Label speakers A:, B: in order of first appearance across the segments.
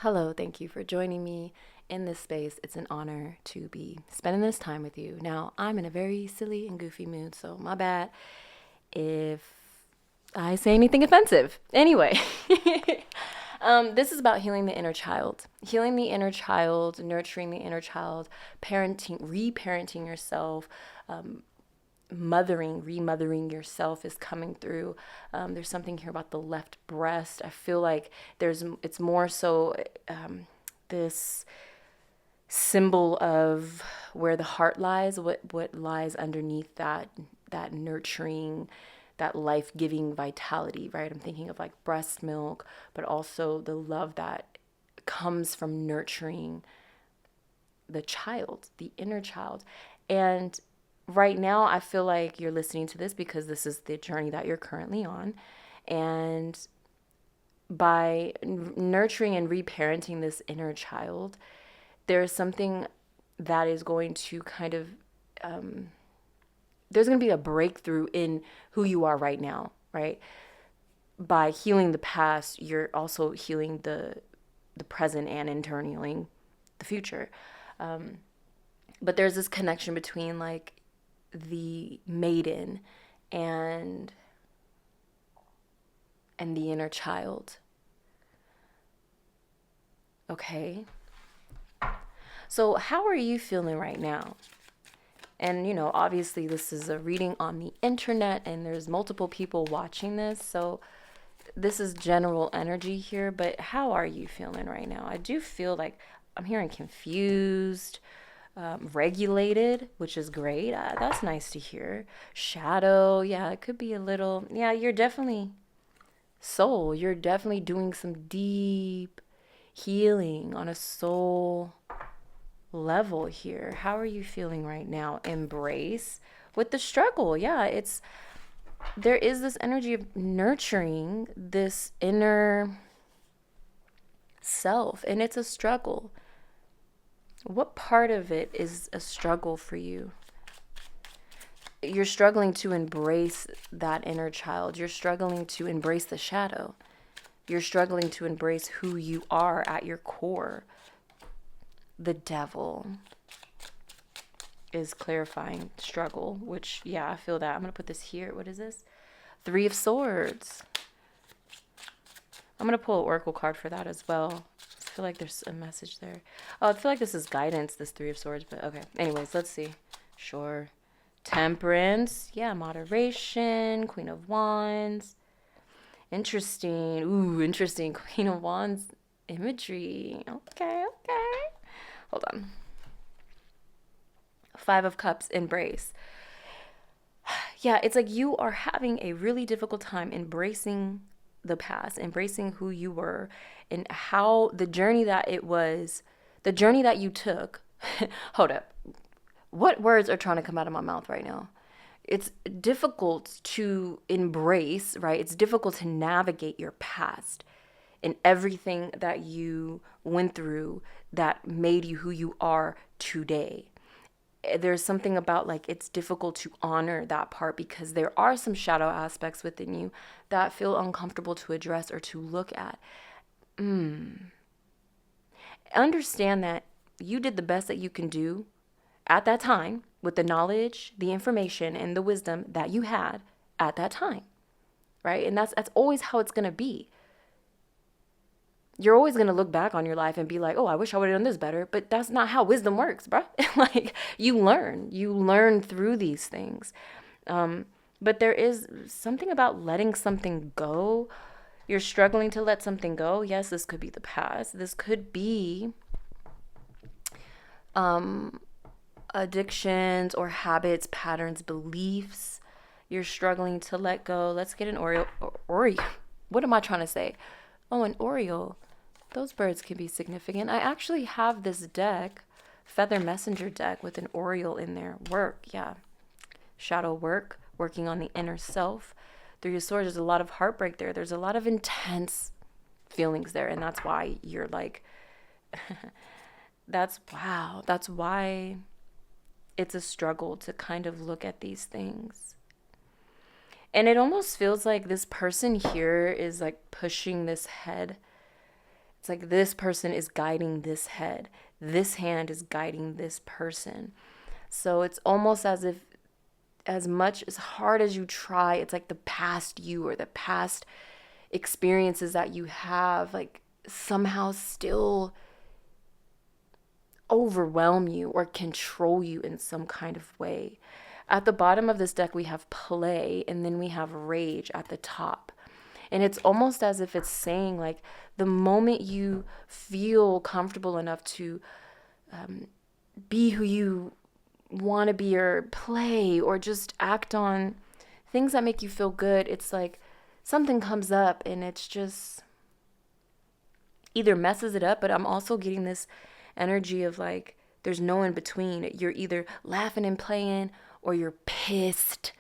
A: Hello, thank you for joining me in this space. It's an honor to be spending this time with you. Now, I'm in a very silly and goofy mood, so my bad if I say anything offensive. Anyway, this is about healing the inner child. Healing the inner child, nurturing the inner child, parenting, reparenting yourself, remothering yourself is coming through. There's something here about the left breast. I feel like it's more so this symbol of where the heart lies, what lies underneath that nurturing, that life-giving vitality, right? I'm thinking of like breast milk, but also the love that comes from nurturing the child, the inner child. And right now, I feel like you're listening to this because this is the journey that you're currently on. And by nurturing and reparenting this inner child, there is something that is going to kind of, there's going to be a breakthrough in who you are right now, right? By healing the past, you're also healing the present and in turn healing the future. But there's this connection between like the maiden and the inner child. Okay. So how are you feeling right now? And obviously this is a reading on the internet and there's multiple people watching this, so this is general energy here, but how are you feeling right now? I do feel like I'm hearing confused, regulated, which is great. That's nice to hear. Shadow, yeah, it could be a little, yeah, you're definitely you're definitely doing some deep healing on a soul level here. How are you feeling right now? Embrace with the struggle. Yeah, there is this energy of nurturing this inner self, and it's a struggle. What part of it is a struggle for you? You're struggling to embrace that inner child. You're struggling to embrace the shadow. You're struggling to embrace who you are at your core. The devil is clarifying struggle, which, yeah, I feel that. I'm going to put this here. What is this? Three of Swords. I'm going to pull an oracle card for that as well. I feel like there's a message there. Oh, I feel like this is guidance, this Three of Swords, but okay. Anyways, let's see. Sure. Temperance. Yeah, moderation. Queen of Wands. Interesting. Ooh, interesting. Queen of Wands imagery. Okay. Hold on. Five of Cups, embrace. Yeah, it's like you are having a really difficult time embracing the past, embracing who you were, and how the journey that you took. Hold up. What words are trying to come out of my mouth right now? It's difficult to embrace, right? It's difficult to navigate your past and everything that you went through that made you who you are today. There's something about like it's difficult to honor that part because there are some shadow aspects within you that feel uncomfortable to address or to look at. Understand that you did the best that you can do at that time with the knowledge, the information, and the wisdom that you had at that time, right? And that's always how it's going to be. You're always going to look back on your life and be like, oh, I wish I would have done this better. But that's not how wisdom works, bro. Like you learn through these things. But there is something about letting something go. You're struggling to let something go. Yes, this could be the past. This could be addictions or habits, patterns, beliefs. You're struggling to let go. Let's get an Oreo. What am I trying to say? Oh, an Oreo. Those birds can be significant. I actually have this deck, Feather Messenger deck with an Oriole in there. Work, yeah. Shadow work, working on the inner self. Three of Swords, there's a lot of heartbreak there. There's a lot of intense feelings there. And that's why you're like, that's why it's a struggle to kind of look at these things. And it almost feels like this person here is like pushing this head It's like this person is guiding this head. This hand is guiding this person. So it's almost as if, as much as hard as you try, it's like the past you or the past experiences that you have, like somehow still overwhelm you or control you in some kind of way. At the bottom of this deck, we have play, and then we have rage at the top. And it's almost as if it's saying, like, the moment you feel comfortable enough to be who you want to be, or play, or just act on things that make you feel good, it's like something comes up and it's just either messes it up, but I'm also getting this energy of like there's no in between. You're either laughing and playing or you're pissed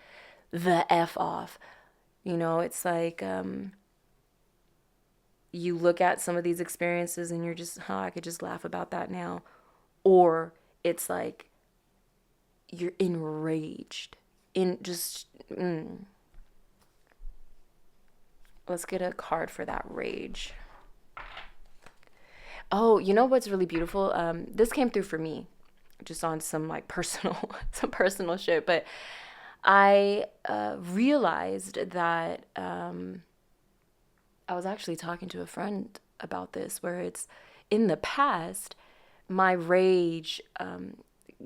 A: the F off. You know, it's like you look at some of these experiences and you're just, I could just laugh about that now. Or it's like you're enraged. Let's get a card for that rage. Oh, you know what's really beautiful? This came through for me, just on some like personal, some personal shit. But I realized that I was actually talking to a friend about this, where it's in the past, my rage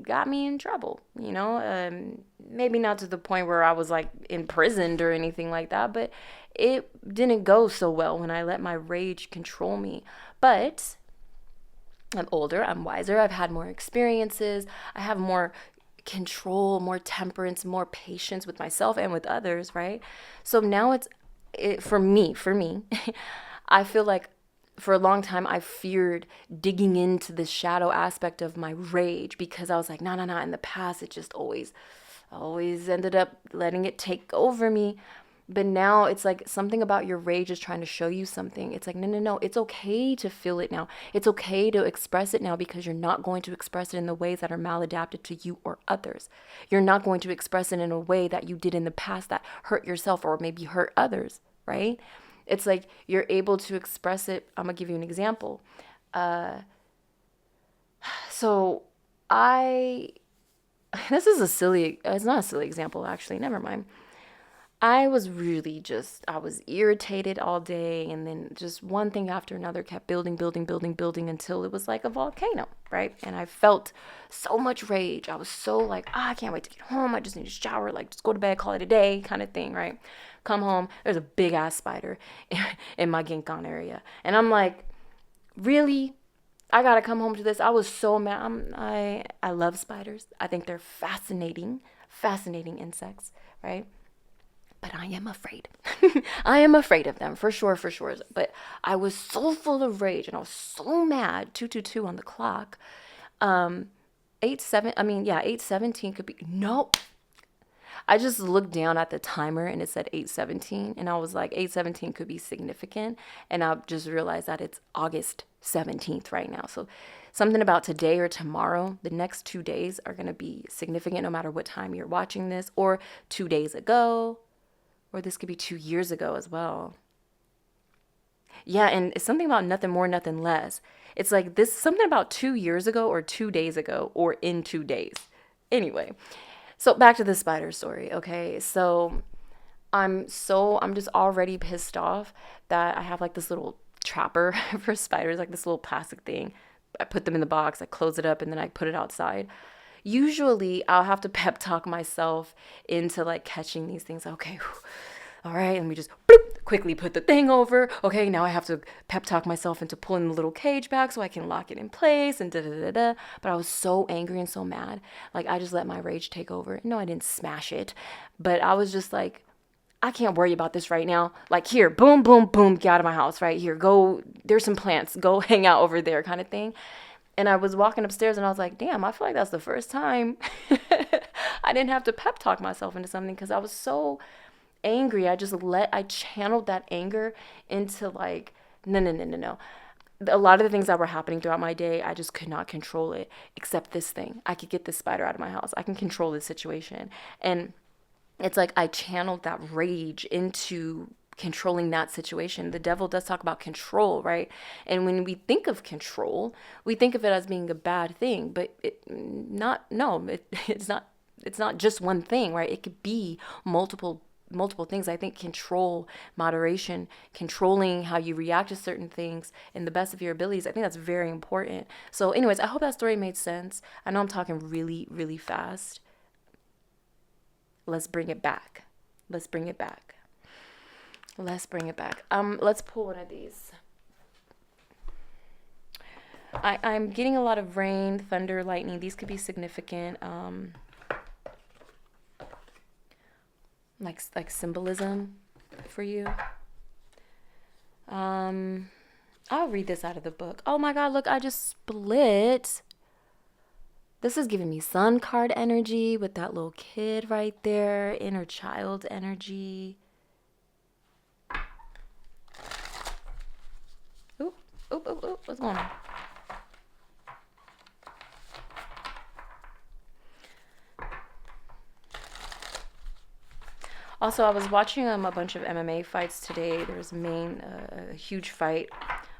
A: got me in trouble, you know, maybe not to the point where I was like imprisoned or anything like that, but it didn't go so well when I let my rage control me. But I'm older, I'm wiser, I've had more experiences, I have more control, more temperance, more patience with myself and with others, right? So now for me, I feel like for a long time I feared digging into the shadow aspect of my rage, because I was like, no. In the past, it just always ended up letting it take over me. But now it's like something about your rage is trying to show you something. It's like, no. It's okay to feel it now. It's okay to express it now, because you're not going to express it in the ways that are maladapted to you or others. You're not going to express it in a way that you did in the past that hurt yourself or maybe hurt others, right? It's like you're able to express it. I'm going to give you an example. So this is it's not a silly example, actually. Never mind. I was irritated all day, and then just one thing after another kept building until it was like a volcano, right? And I felt so much rage. I was so like, I can't wait to get home. I just need to shower, like just go to bed, call it a day kind of thing, right? Come home, there's a big ass spider in my Ginkan area. And I'm like, really? I gotta come home to this? I was so mad. I love spiders. I think they're fascinating insects, right? But I am afraid. I am afraid of them, for sure. But I was so full of rage and I was so mad. 2:22 on the clock. 8:17 could be, no. I just looked down at the timer and it said 8:17, and I was like, 8:17 could be significant. And I just realized that it's August 17th right now. So something about today or tomorrow, the next 2 days are going to be significant no matter what time you're watching this, or 2 days ago. Or this could be 2 years ago as well. Yeah, and it's something about nothing more, nothing less. It's like this, something about 2 years ago or 2 days ago or in 2 days. Anyway, so back to the spider story, okay? So I'm just already pissed off that I have like this little trapper for spiders, like this little plastic thing. I put them in the box, I close it up, and then I put it outside. Usually I'll have to pep talk myself into like catching these things. Okay, all right, and we just bloop, quickly put the thing over. Okay, now I have to pep talk myself into pulling the little cage back so I can lock it in place and da. But I was so angry and so mad. Like I just let my rage take over. No, I didn't smash it, but I was just like, I can't worry about this right now. Like here, boom, get out of my house, right? Here, go, there's some plants, go hang out over there kind of thing. And I was walking upstairs and I was like, damn, I feel like that's the first time I didn't have to pep talk myself into something, because I was so angry. I channeled that anger into like, no. A lot of the things that were happening throughout my day, I just could not control it, except this thing. I could get this spider out of my house. I can control this situation. And it's like I channeled that rage into controlling that situation. The devil does talk about control, right? And when we think of control, we think of it as being a bad thing, but it's not. It's not just one thing, right? It could be multiple things. I think control, moderation, controlling how you react to certain things in the best of your abilities, I think that's very important. So anyways, I hope that story made sense. I know I'm talking really, really fast. Let's bring it back. Let's bring it back. Let's bring it back. Let's pull one of these. I'm getting a lot of rain, thunder, lightning. These could be significant. Like symbolism for you. I'll read this out of the book. Oh my God, look, I just split. This is giving me sun card energy with that little kid right there, inner child energy. Ooh, what's going on? Also, I was watching a bunch of MMA fights today. There was a huge fight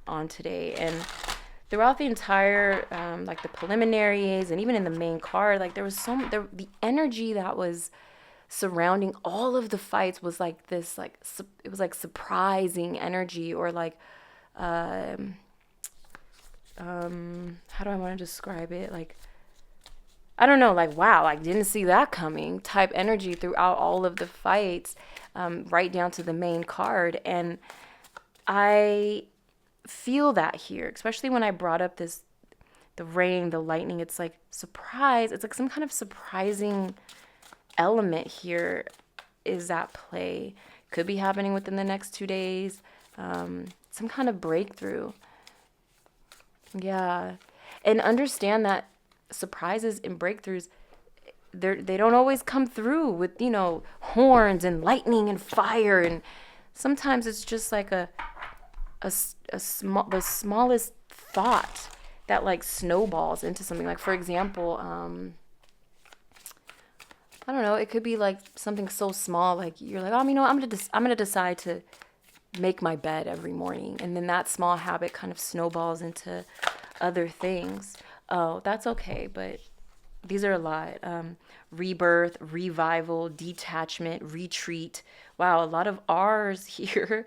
A: on today, and throughout the entire like the preliminaries and even in the main card, like the energy that was surrounding all of the fights was like this, like it was like surprising energy, or like how do I want to describe it? Like, I don't know, like, wow, I didn't see that coming type energy throughout all of the fights, right down to the main card. And I feel that here, especially when I brought up the rain, the lightning. It's like surprise. It's like some kind of surprising element here is at play. Could be happening within the next 2 days. Some kind of breakthrough. Yeah. And understand that surprises and breakthroughs, they don't always come through with, horns and lightning and fire. And sometimes it's just like the smallest thought that like snowballs into something. Like, for example, I don't know, it could be like something so small, like you're like, I'm gonna decide to make my bed every morning, and then that small habit kind of snowballs into other things. Oh, that's okay, but these are a lot. Rebirth, revival, detachment, retreat. Wow, a lot of R's here.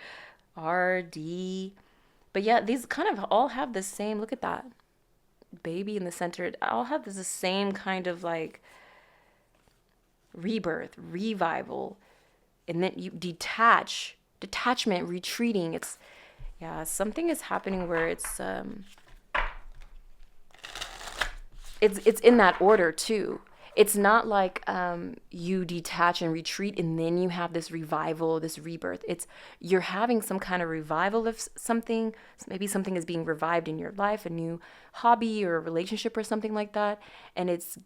A: R, D. But yeah, these kind of all have the same, look at that. Baby in the center. All have the same kind of like rebirth, revival. And then you detachment, retreating. Something is happening where it's in that order too. It's not like you detach and retreat and then you have this revival, this rebirth. You're having some kind of revival of something. Maybe something is being revived in your life, a new hobby or a relationship or something like that, and it's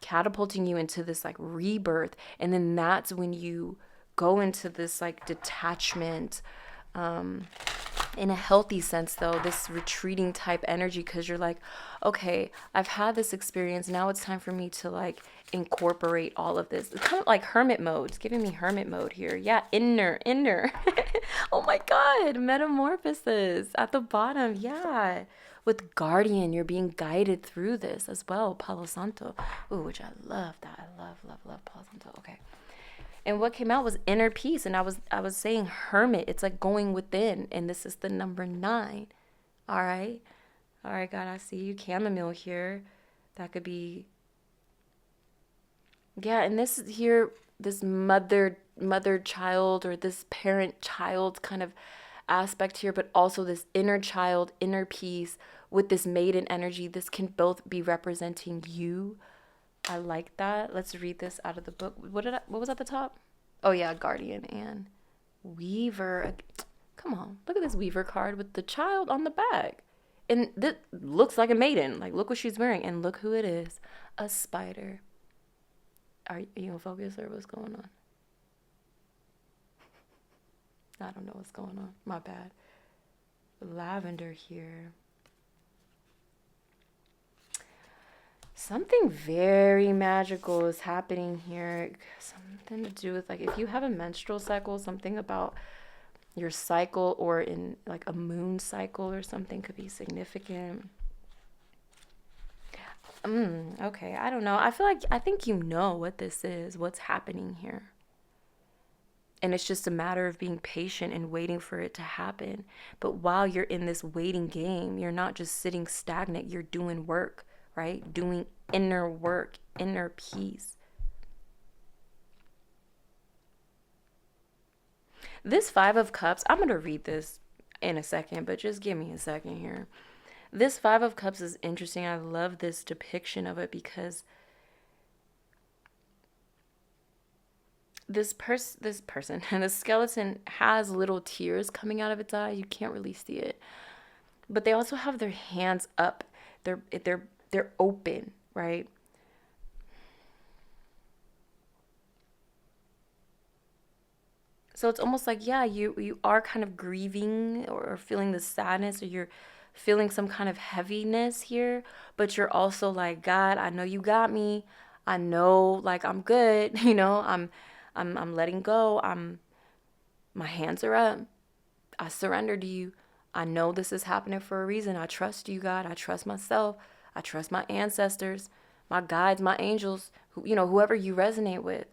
A: catapulting you into this like rebirth. And then that's when you go into this like detachment, in a healthy sense though, this retreating type energy, because you're like, okay, I've had this experience, now it's time for me to like incorporate all of this. It's kind of like hermit mode. It's giving me hermit mode here. Yeah, inner. Oh my God, metamorphosis at the bottom. Yeah, with guardian, you're being guided through this as well. Palo Santo. Ooh, which I love that. I love Palo Santo. Okay. And what came out was inner peace. And I was saying hermit. It's like going within. And this is the number 9. All right. All right, God, I see you. Chamomile here. That could be. Yeah, and this is here, this mother child, or this parent child kind of aspect here, but also this inner child, inner peace with this maiden energy. This can both be representing you. I like that. Let's read this out of the book. What was at the top? Oh yeah, guardian and weaver. Come on, look at this weaver card with the child on the back. And this looks like a maiden. Like, look what she's wearing, and look who it is. A spider. Are you in focus, or what's going on? I don't know what's going on. My bad. Lavender here. Something very magical is happening here. Something to do with, like, if you have a menstrual cycle, something about Your cycle, or in like a moon cycle or something, could be significant. Okay, I don't know. I think you know what this is, what's happening here. And it's just a matter of being patient and waiting for it to happen. But while you're in this waiting game, you're not just sitting stagnant, you're doing work, right? Doing inner work, inner peace. This Five of Cups, I'm going to read this in a second, but just give me a second here. This Five of Cups is interesting. I love this depiction of it because this person and the skeleton has little tears coming out of its eye. You can't really see it, but they also have their hands up. They're open, right? So it's almost like, yeah, you are kind of grieving or feeling the sadness, or you're feeling some kind of heaviness here, but you're also like, God, I know you got me. I know, like, I'm good. I'm letting go. My hands are up. I surrender to you. I know this is happening for a reason. I trust you, God. I trust myself. I trust my ancestors, my guides, my angels, whoever you resonate with.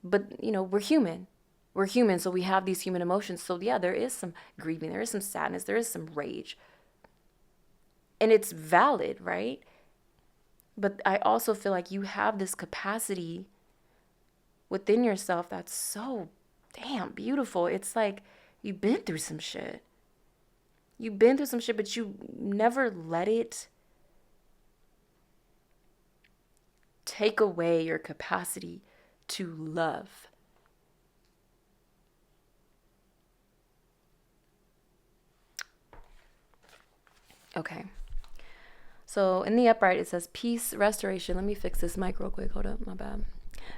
A: But, we're human. We're human, so we have these human emotions. So, yeah, there is some grieving, there is some sadness, there is some rage. And it's valid, right? But I also feel like you have this capacity within yourself that's so damn beautiful. It's like you've been through some shit. You've been through some shit, but you never let it take away your capacity to love. Okay. So in the upright, it says peace, restoration. Let me fix this mic real quick. Hold up, my bad.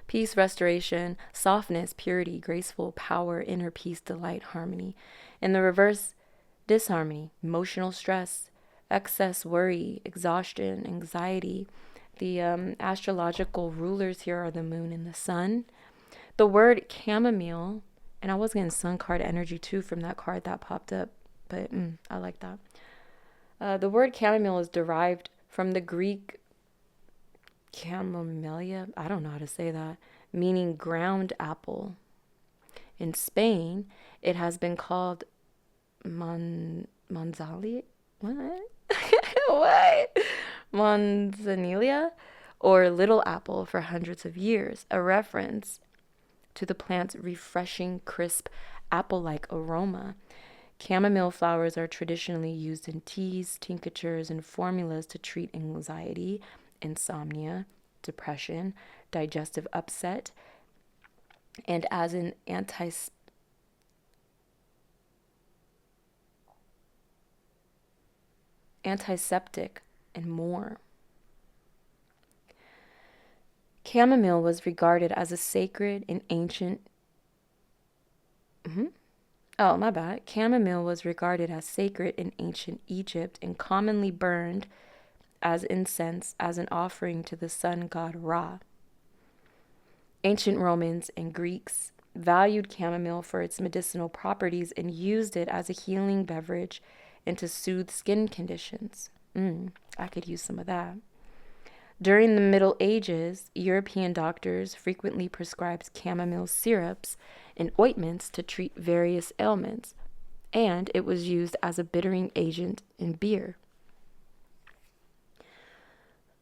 A: Peace, restoration, softness, purity, graceful, power, inner peace, delight, harmony. In the reverse, disharmony, emotional stress, excess worry, exhaustion, anxiety. The astrological rulers here are the moon and the sun. The word chamomile, and I was getting sun card energy too from that card that popped up, but I like that. The word chamomile is derived from the Greek camellia, I don't know how to say that, meaning ground apple. In Spain, it has been called manzali, what? What? Manzanilla, or little apple for hundreds of years, a reference to the plant's refreshing, crisp, apple-like aroma. Chamomile flowers are traditionally used in teas, tinctures, and formulas to treat anxiety, insomnia, depression, digestive upset, and as an antiseptic and more. Chamomile was regarded as a sacred and ancient. Oh, my bad. Chamomile was regarded as sacred in ancient Egypt and commonly burned as incense as an offering to the sun god Ra. Ancient Romans and Greeks valued chamomile for its medicinal properties and used it as a healing beverage and to soothe skin conditions. I could use some of that. During the Middle Ages, European doctors frequently prescribed chamomile syrups and ointments to treat various ailments, and it was used as a bittering agent in beer.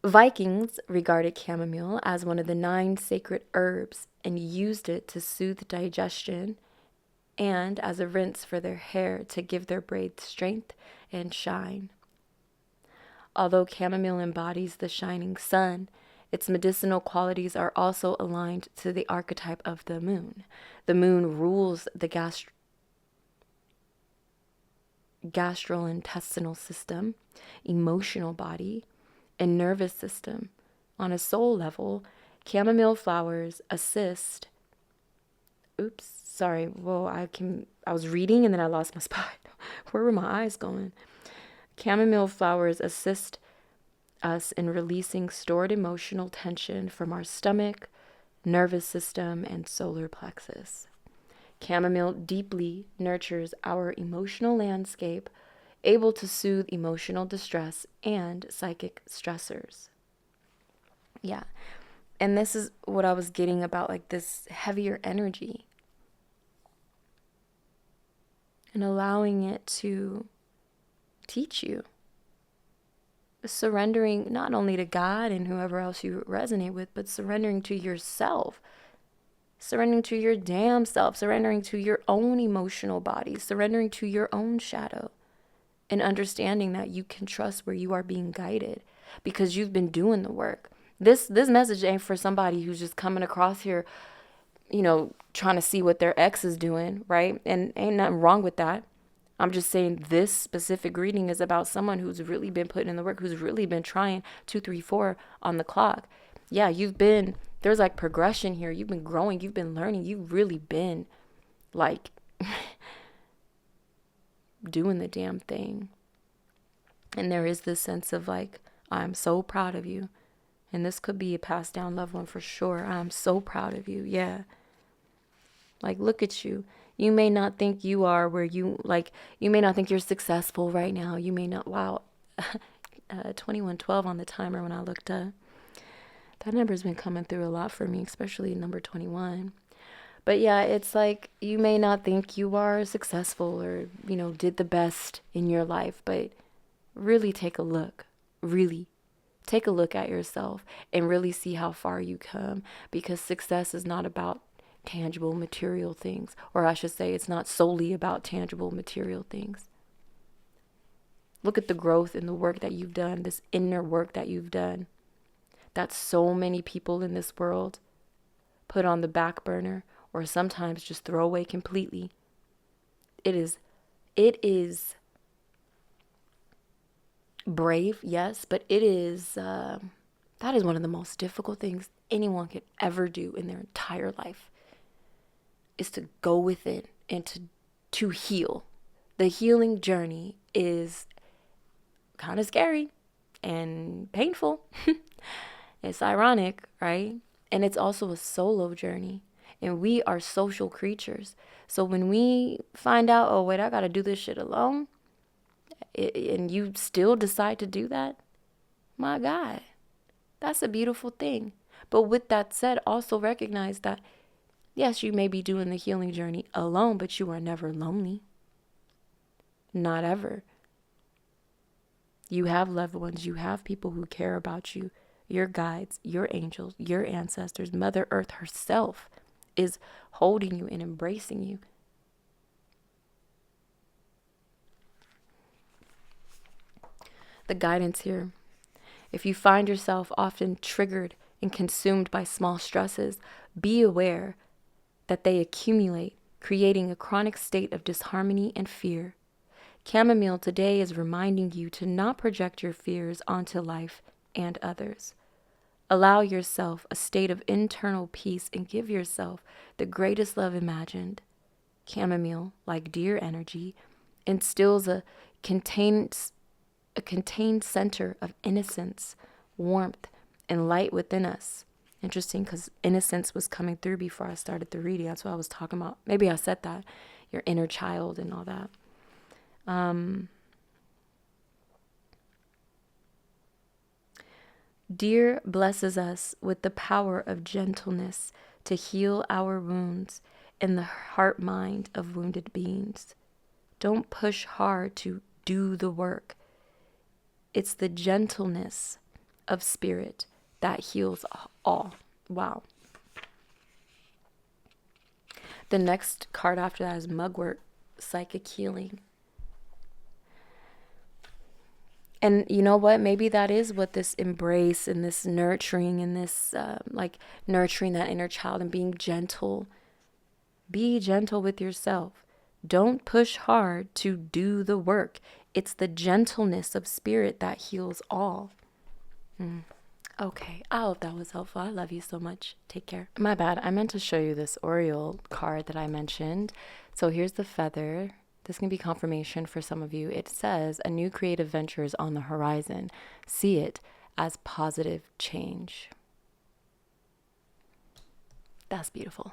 A: Vikings regarded chamomile as one of the 9 sacred herbs and used it to soothe digestion and as a rinse for their hair to give their braids strength and shine. Although chamomile embodies the shining sun, its medicinal qualities are also aligned to the archetype of the moon. The moon rules the gastrointestinal system, emotional body, and nervous system. On a soul level, chamomile flowers assist. I was reading and then I lost my spot. Where were my eyes going? Chamomile flowers assist us in releasing stored emotional tension from our stomach, nervous system, and solar plexus. Chamomile deeply nurtures our emotional landscape, able to soothe emotional distress and psychic stressors. Yeah. And this is what I was getting about, like this heavier energy and allowing it to teach you. Surrendering not only to God and whoever else you resonate with, but surrendering to yourself, surrendering to your damn self, surrendering to your own emotional body, surrendering to your own shadow, and understanding that you can trust where you are being guided because you've been doing the work. This message ain't for somebody who's just coming across here, trying to see what their ex is doing, right? And ain't nothing wrong with that. I'm just saying this specific reading is about someone who's really been putting in the work, who's really been trying 2, 3, 4 on the clock. Yeah, there's like progression here. You've been growing, you've been learning, you've really been like doing the damn thing. And there is this sense of like, I'm so proud of you. And this could be a passed down loved one for sure. I'm so proud of you. Yeah. Like, look at you. You may not think you are where you may not think you're successful right now. You may not, wow, 2112 on the timer when I looked up. That number's been coming through a lot for me, especially number 21. But yeah, it's like you may not think you are successful or, did the best in your life, but really take a look. Really take a look at yourself and really see how far you come, because success is not about tangible material things, or I should say it's not solely about tangible material things. Look at the growth in the work that you've done, this inner work that you've done, that so many people in this world put on the back burner or sometimes just throw away completely. It is brave, yes, but that is one of the most difficult things anyone could ever do in their entire life, is to go within and to heal. The healing journey is kind of scary and painful. It's ironic, right? And it's also a solo journey. And we are social creatures. So when we find out, oh, wait, I got to do this shit alone, and you still decide to do that, my God, that's a beautiful thing. But with that said, also recognize that, yes, you may be doing the healing journey alone, but you are never lonely. Not ever. You have loved ones. You have people who care about you. Your guides, your angels, your ancestors, Mother Earth herself is holding you and embracing you. The guidance here. If you find yourself often triggered and consumed by small stresses, be aware that they accumulate, creating a chronic state of disharmony and fear. Chamomile today is reminding you to not project your fears onto life and others. Allow yourself a state of internal peace and give yourself the greatest love imagined. Chamomile, like deer energy, instills a contained center of innocence, warmth, and light within us. Interesting, because innocence was coming through before I started the reading. That's what I was talking about. Maybe I said that, your inner child and all that. Dear blesses us with the power of gentleness to heal our wounds in the heart mind of wounded beings. Don't push hard to do the work. It's the gentleness of spirit that heals all. Wow. The next card after that is Mugwort, Psychic Healing. And you know what? Maybe that is what this embrace and this nurturing and this nurturing that inner child and being gentle. Be gentle with yourself. Don't push hard to do the work. It's the gentleness of spirit that heals all. Okay, I hope that was helpful. I love you so much. Take care. My bad. I meant to show you this Oriole card that I mentioned. So here's the feather. This can be confirmation for some of you. It says, a new creative venture is on the horizon. See it as positive change. That's beautiful.